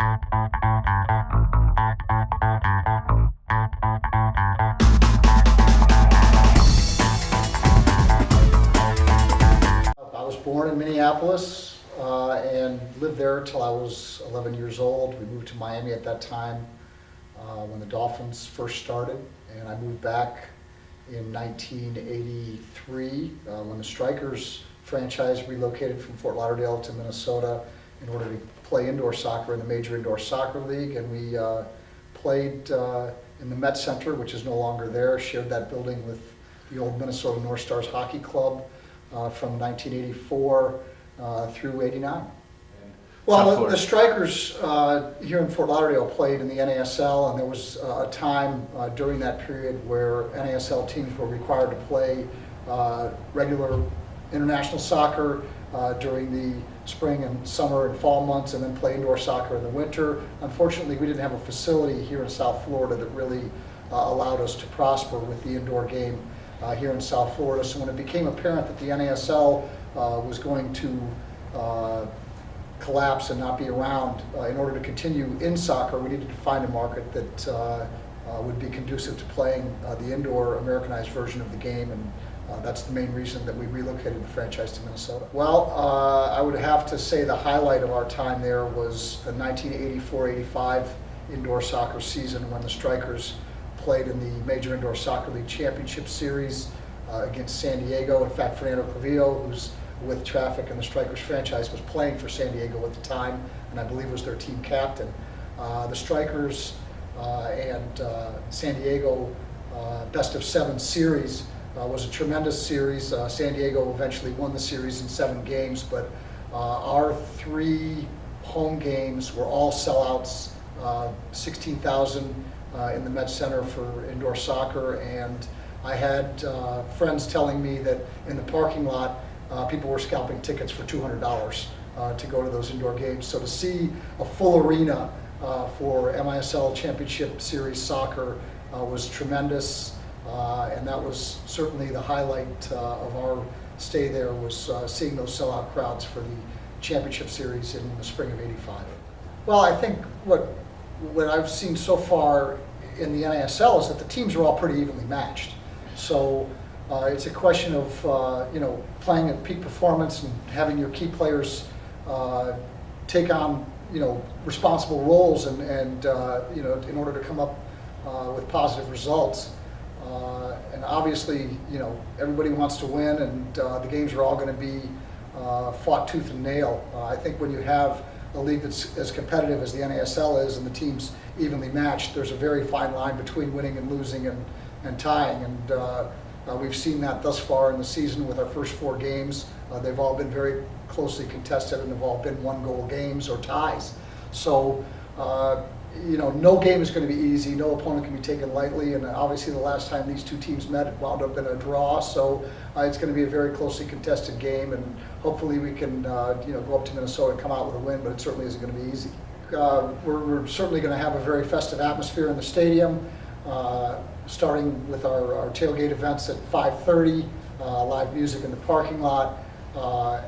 I was born in Minneapolis and lived there till I was 11 years old. We moved to Miami at that time when the Dolphins first started, and I moved back in 1983 when the Strikers franchise relocated from Fort Lauderdale to Minnesota in order to play indoor soccer in the Major Indoor Soccer League, and we played in the Met Center, which is no longer there, shared that building with the old Minnesota North Stars Hockey Club from 1984 through '89. Well, the Strikers here in Fort Lauderdale played in the NASL, and there was a time during that period where NASL teams were required to play regular international soccer during the spring and summer and fall months, and then play indoor soccer in the winter. Unfortunately, we didn't have a facility here in South Florida that really allowed us to prosper with the indoor game here in South Florida. So when it became apparent that the NASL was going to collapse and not be around, in order to continue in soccer, we needed to find a market that would be conducive to playing the indoor Americanized version of the game, and that's the main reason that we relocated the franchise to Minnesota. Well, I would have to say the highlight of our time there was the 1984-85 indoor soccer season when the Strikers played in the Major Indoor Soccer League Championship Series against San Diego. In fact, Fernando Clavillo, who's with Traffic and the Strikers franchise, was playing for San Diego at the time, and I believe was their team captain. The Strikers and San Diego best of 7 series was a tremendous series. San Diego eventually won the series in 7 games, but our 3 home games were all sellouts, 16,000 in the Met Center for indoor soccer, and I had friends telling me that in the parking lot people were scalping tickets for $200 to go to those indoor games. So to see a full arena for MISL Championship Series soccer was tremendous, and that was certainly the highlight of our stay there, was seeing those sellout crowds for the Championship Series in the spring of '85. Well, I think what I've seen so far in the NASL is that the teams are all pretty evenly matched. So it's a question of playing at peak performance and having your key players take on responsible roles and in order to come up with positive results. And obviously, everybody wants to win, and the games are all going to be fought tooth and nail. I think when you have a league that's as competitive as the NASL is and the teams evenly matched, there's a very fine line between winning and losing and tying. And we've seen that thus far in the season with our first 4 games. They've all been very closely contested and have all been 1-goal games or ties. So, no game is going to be easy. No opponent can be taken lightly. And obviously the last time these 2 teams met, it wound up in a draw. So it's going to be a very closely contested game, and hopefully we can go up to Minnesota and come out with a win, but it certainly isn't going to be easy. We're certainly going to have a very festive atmosphere in the stadium, starting with our tailgate events at 5:30, live music in the parking lot,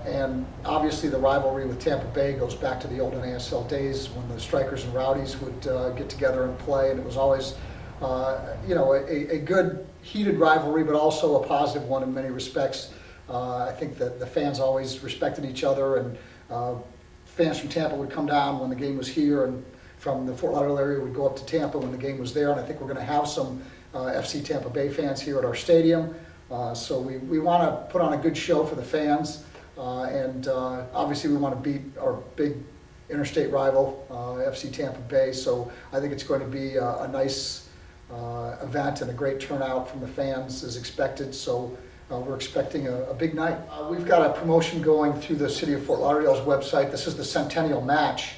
and obviously the rivalry with Tampa Bay goes back to the old NASL days when the Strikers and Rowdies would get together and play, and it was always a good heated rivalry, but also a positive one in many respects. I think that the fans always respected each other, and fans from Tampa would come down when the game was here, and from the Fort Lauderdale area would go up to Tampa when the game was there. And I think we're going to have some FC Tampa Bay fans here at our stadium. So we want to put on a good show for the fans, and obviously we want to beat our big interstate rival, FC Tampa Bay. So I think it's going to be a nice event and a great turnout from the fans as expected. So we're expecting a big night. We've got a promotion going through the City of Fort Lauderdale's website. This is the Centennial Match.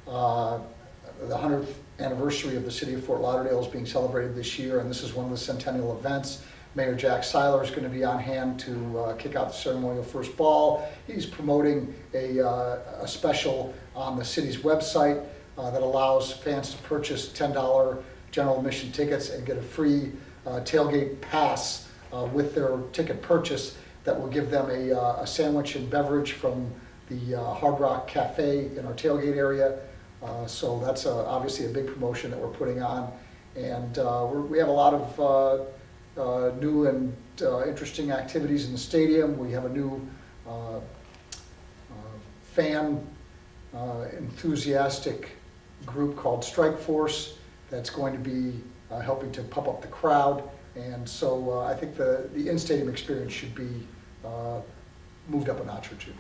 The 100th anniversary of the City of Fort Lauderdale is being celebrated this year, and this is one of the centennial events. Mayor Jack Seiler is going to be on hand to kick out the ceremonial first ball. He's promoting a special on the city's website that allows fans to purchase $10 general admission tickets and get a free tailgate pass with their ticket purchase that will give them a sandwich and beverage from the Hard Rock Cafe in our tailgate area. So that's obviously a big promotion that we're putting on. And we have a lot of new and interesting activities in the stadium. We have a new fan enthusiastic group called Strike Force that's going to be helping to pump up the crowd. And so I think the in-stadium experience should be moved up a notch or two.